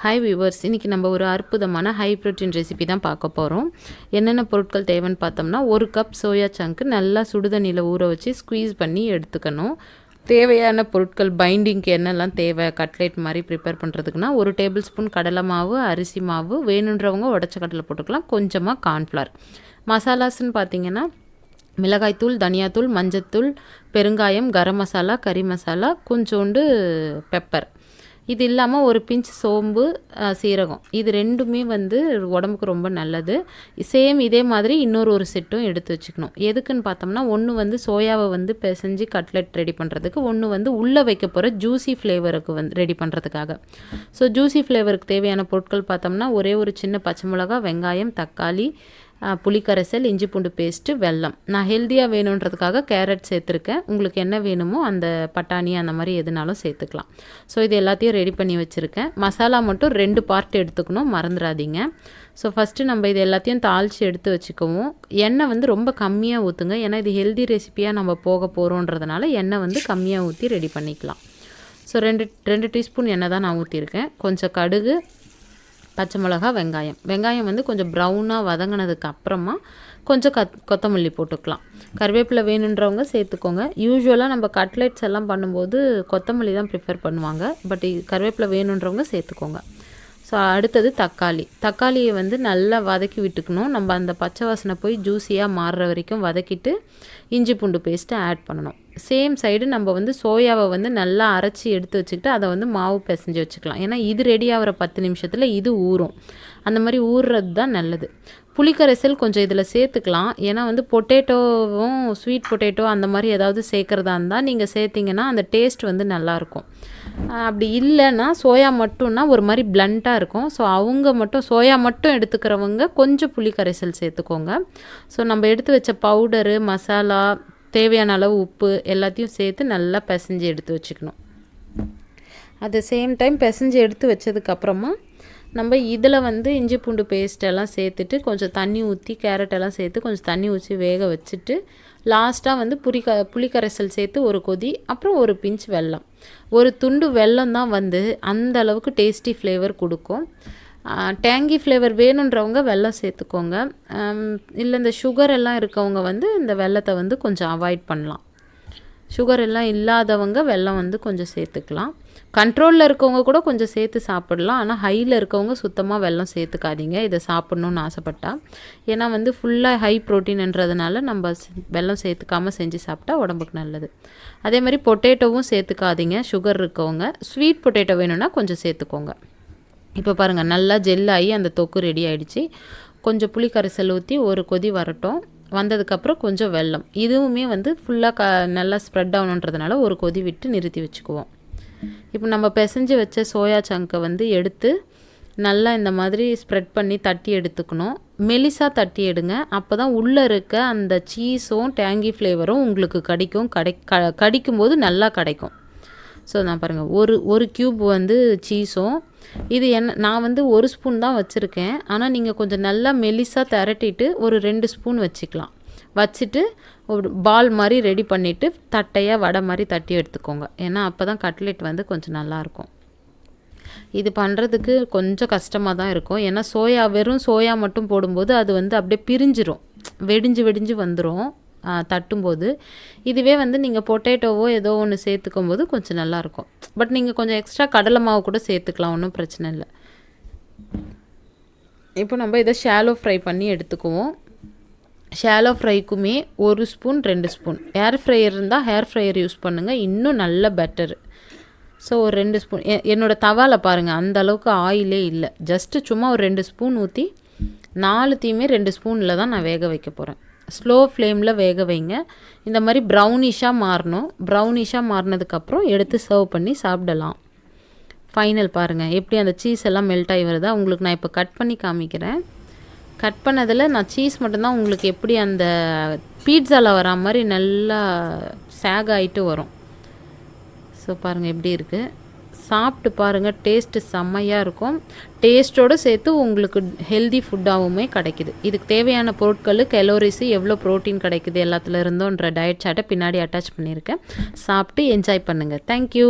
Hi viewers, இன்றைக்கி நம்ம ஒரு அற்புதமான ஹை ப்ரோட்டீன் ரெசிபி தான் பார்க்க போகிறோம். என்னென்ன பொருட்கள் தேவைன்னு பார்த்தோம்னா, 1 கப் சோயா சங்க்கு நல்லா சுடுதண்ணியில் ஊற வச்சு ஸ்குவீஸ் பண்ணி எடுத்துக்கணும். தேவையான பொருட்கள் பைண்டிங்க்கு என்னெல்லாம் தேவை, கட்லெட் மாதிரி ப்ரிப்பேர் பண்ணுறதுக்குன்னா 1 டேபிள் ஸ்பூன் கடலை மாவு, அரிசி மாவு, வேணுன்றவங்க உடச்ச கடலை போட்டுக்கலாம், கொஞ்சமாக கார்ன்ஃப்ளவர். மசாலாஸ்ன்னு பார்த்தீங்கன்னா மிளகாய்த்தூள், தனியாத்தூள், மஞ்சத்தூள், பெருங்காயம், கரம் மசாலா, கறி மசாலா, கொஞ்சோண்டு பெப்பர். இது இல்லாமல் ஒரு பிஞ்ச் சோம்பு, சீரகம். இது ரெண்டுமே உடம்புக்கு ரொம்ப நல்லது. சேம் இதே மாதிரி ஒரு செட்டும் எடுத்து வச்சுக்கணும். எதுக்குன்னு பார்த்தோம்னா, ஒன்று சோயாவை பிசைஞ்சு கட்லெட் ரெடி பண்ணுறதுக்கு, ஒன்று உள்ளே வைக்க போகிற ஜூஸி ஃப்ளேவருக்கு ரெடி பண்ணுறதுக்காக. ஸோ ஜூஸி ஃப்ளேவருக்கு தேவையான பொருட்கள் பார்த்தோம்னா, ஒரே ஒரு சின்ன பச்சை மிளகா, வெங்காயம், தக்காளி, புளிக்கரைசல், இஞ்சி பூண்டு பேஸ்ட்டு, வெல்லம். நான் ஹெல்த்தியாக வேணுன்றதுக்காக கேரட் சேர்த்துருக்கேன். உங்களுக்கு என்ன வேணுமோ அந்த பட்டாணி அந்த மாதிரி எதுனாலும் சேர்த்துக்கலாம். ஸோ இது எல்லாத்தையும் ரெடி பண்ணி வச்சுருக்கேன். மசாலா மட்டும் 2 பார்ட் எடுத்துக்கணும், மறந்துடாதீங்க. ஸோ ஃபஸ்ட்டு நம்ம இது எல்லாத்தையும் தாளித்து எடுத்து வச்சுக்குவோம். எண்ணெய் ரொம்ப கம்மியாக ஊற்றுங்க, ஏன்னா இது ஹெல்தி ரெசிப்பியாக நம்ம போக போகிறோன்றதுனால எண்ணெய் கம்மியாக ஊற்றி ரெடி பண்ணிக்கலாம். ஸோ 2 டீஸ்பூன் எண்ணெய் தான் நான் ஊற்றிருக்கேன். கொஞ்சம் கடுகு, பச்சை மிளகா, வெங்காயம் கொஞ்சம் ப்ரௌனாக வதங்கினதுக்கு அப்புறமா கொஞ்சம் கொத்தமல்லி போட்டுக்கலாம். கருவேப்பிலை வேணுன்றவங்க சேர்த்துக்கோங்க. யூஸ்வலாக நம்ம கட்லெட்ஸ் எல்லாம் பண்ணும்போது கொத்தமல்லி தான் ப்ரிஃபர் பண்ணுவாங்க, பட் கருவேப்பிலை வேணுன்றவங்க சேர்த்துக்கோங்க. ஸோ அடுத்தது தக்காளியை நல்லா வதக்கி விட்டுக்கணும். நம்ம அந்த பச்சை வாசனை போய் ஜூஸியாக மாறுற வரைக்கும் வதக்கிட்டு இஞ்சி பூண்டு பேஸ்ட்டு ஆட் பண்ணணும். சேம் சைடு நம்ம சோயாவை நல்லா அரைச்சி எடுத்து வச்சுக்கிட்டு அதை மாவு பிசைஞ்சு வச்சுக்கலாம். ஏன்னா இது ரெடி ஆகிற 10 நிமிஷத்தில் இது ஊறும். அந்த மாதிரி ஊறுறது தான் நல்லது. புளிக்கரைசல் கொஞ்சம் இதில் சேர்த்துக்கலாம். ஏன்னா பொட்டேட்டோவும் ஸ்வீட் பொட்டேட்டோ அந்த மாதிரி ஏதாவது சேர்க்குறதா இருந்தால் நீங்கள் சேர்த்திங்கன்னா அந்த டேஸ்ட் நல்லாயிருக்கும். அப்படி இல்லைன்னா சோயா மட்டும்னா ஒரு மாதிரி பிளண்ட்டாக இருக்கும். ஸோ அவங்க மட்டும் சோயா மட்டும் எடுத்துக்கிறவங்க கொஞ்சம் புளிக்கரைசல் சேர்த்துக்கோங்க. ஸோ நம்ம எடுத்து வச்ச பவுடரு, மசாலா, தேவையான அளவு உப்பு எல்லாத்தையும் சேர்த்து நல்லா பிசைஞ்சு எடுத்து வச்சுக்கணும். அட் த சேம் டைம் பிசைஞ்சு எடுத்து வச்சதுக்கப்புறமா நம்ம இதில் இஞ்சி பூண்டு பேஸ்ட்டெல்லாம் சேர்த்துட்டு கொஞ்சம் தண்ணி ஊற்றி கேரட்டெல்லாம் சேர்த்து கொஞ்சம் தண்ணி ஊற்றி வேக வச்சுட்டு லாஸ்ட்டாக புளிக்கரைசல் சேர்த்து ஒரு கொதி, அப்புறம் ஒரு பிஞ்ச் வெல்லம். ஒரு துண்டு வெல்லம் தான் அந்த அளவுக்கு டேஸ்டி ஃப்ளேவர் கொடுக்கும். டேங்கி ஃப்ளேவர் வேணுன்றவங்க வெல்லம் சேர்த்துக்கோங்க. இல்லை இந்த சுகர் எல்லாம் இருக்கவங்க இந்த வெல்லத்தை கொஞ்சம் அவாய்ட் பண்ணலாம். சுகர் எல்லாம் இல்லாதவங்க வெல்லம் கொஞ்சம் சேர்த்துக்கலாம். கண்ட்ரோலில் இருக்கவங்க கூட கொஞ்சம் சேர்த்து சாப்பிடலாம். ஆனால் ஹையில் இருக்கவங்க சுத்தமாக வெல்லம் சேர்த்துக்காதீங்க இதை சாப்பிட்ணுன்னு ஆசைப்பட்டா. ஏன்னா ஃபுல்லாக ஹை ப்ரோட்டீன்ன்றதுனால நம்ம வெல்லம் சேர்த்துக்காமல் செஞ்சு சாப்பிட்டா உடம்புக்கு நல்லது. அதே மாதிரி பொட்டேட்டோவும் சேர்த்துக்காதீங்க சுகர் இருக்கவங்க. ஸ்வீட் பொட்டேட்டோ வேணும்னா கொஞ்சம் சேர்த்துக்கோங்க. இப்போ பாருங்கள், நல்லா ஜெல்லாகி அந்த தொக்கு ரெடி ஆகிடுச்சு. கொஞ்சம் புளி கரைசல் ஊற்றி ஒரு கொதி வரட்டும். வந்ததுக்கப்புறம் கொஞ்சம் வெல்லம், இதுவுமே ஃபுல்லாக நல்லா ஸ்ப்ரெட் ஆகணுன்றதுனால ஒரு கொதி விட்டு நிறுத்தி வச்சுக்குவோம். இப்போ நம்ம பிசைஞ்சு வச்ச சோயா சங்கை எடுத்து நல்லா இந்த மாதிரி ஸ்ப்ரெட் பண்ணி தட்டி எடுத்துக்கணும். மெலிசாக தட்டி எடுங்க, அப்போ தான் உள்ளே இருக்க அந்த சீஸும் டேங்கி ஃப்ளேவரும் உங்களுக்கு கடிக்கும்போது நல்லா கிடைக்கும். ஸோ நான் பாருங்கள், ஒரு க்யூப் சீஸும் இது நான் 1 ஸ்பூன் தான் வச்சுருக்கேன். ஆனால் நீங்கள் கொஞ்சம் நல்லா மெலிசாக திரட்டிட்டு ஒரு 2 ஸ்பூன் வச்சுக்கலாம். வச்சுட்டு ஒரு பால் மாதிரி ரெடி பண்ணிவிட்டு தட்டையாக வடை மாதிரி தட்டி எடுத்துக்கோங்க. ஏன்னா அப்போ தான் கட்லெட் கொஞ்சம் நல்லாயிருக்கும். இது பண்ணுறதுக்கு கொஞ்சம் கஷ்டமாக தான் இருக்கும். ஏன்னா வெறும் சோயா மட்டும் போடும்போது அது அப்படியே பிரிஞ்சிரும், வெடிஞ்சு வந்துடும் தட்டும்போது. இதுவே நீங்கள் பொட்டேட்டோவோ ஏதோ ஒன்று சேர்த்துக்கும் போது கொஞ்சம் நல்லாயிருக்கும். பட் நீங்கள் கொஞ்சம் எக்ஸ்ட்ரா கடலை மாவு கூட சேர்த்துக்கலாம், ஒன்றும் பிரச்சனை இல்லை. இப்போ நம்ம இதை ஷாலோ ஃப்ரை பண்ணி எடுத்துக்குவோம். ஷாலோ ஃப்ரைக்குமே 1 ஸ்பூன் 2 ஸ்பூன், ஏர் ஃப்ரையர் இருந்தால் ஹேர் ஃப்ரையர் யூஸ் பண்ணுங்கள், இன்னும் நல்ல பெட்டரு. ஸோ ஒரு 2 ஸ்பூன், என்னோடய தவாவில் பாருங்கள் அந்த அளவுக்கு ஆயிலே இல்லை. ஜஸ்ட்டு சும்மா ஒரு 2 ஸ்பூன் ஊற்றி 4த்தையுமே 2 ஸ்பூனில் தான் நான் வேக வைக்க போகிறேன். ஸ்லோ ஃப்ளேமில் வேக வைங்க. இந்த மாதிரி ப்ரௌனிஷாக மாறணும். ப்ரௌனிஷாக மாறினதுக்கப்புறம் எடுத்து சர்வ் பண்ணி சாப்பிடலாம். ஃபைனல் பாருங்கள் எப்படி அந்த சீஸ் எல்லாம் மெல்ட் ஆகி வருதா. உங்களுக்கு நான் இப்போ கட் பண்ணி காமிக்கிறேன். கட் பண்ணதில் நான் சீஸ் மட்டும்தான் உங்களுக்கு எப்படி அந்த பீட்சாவில் வரா மாதிரி நல்லா சேக் ஆகிட்டு வரும். ஸோ பாருங்கள் எப்படி இருக்குது. சாப்பிட்டு பாருங்கள், டேஸ்ட்டு செம்மையாக இருக்கும். டேஸ்ட்டோடு சேர்த்து உங்களுக்கு ஹெல்தி ஃபுட்டாகவுமே கிடைக்குது. இதுக்கு தேவையான பொருட்கள், கலோரிஸு, எவ்வளோ ப்ரோட்டீன் கிடைக்குது எல்லாத்துல இருந்தோன்ற டயட் சார்ட்டை பின்னாடி அட்டாச் பண்ணியிருக்கேன். சாப்பிட்டு என்ஜாய் பண்ணுங்கள். தேங்க்யூ.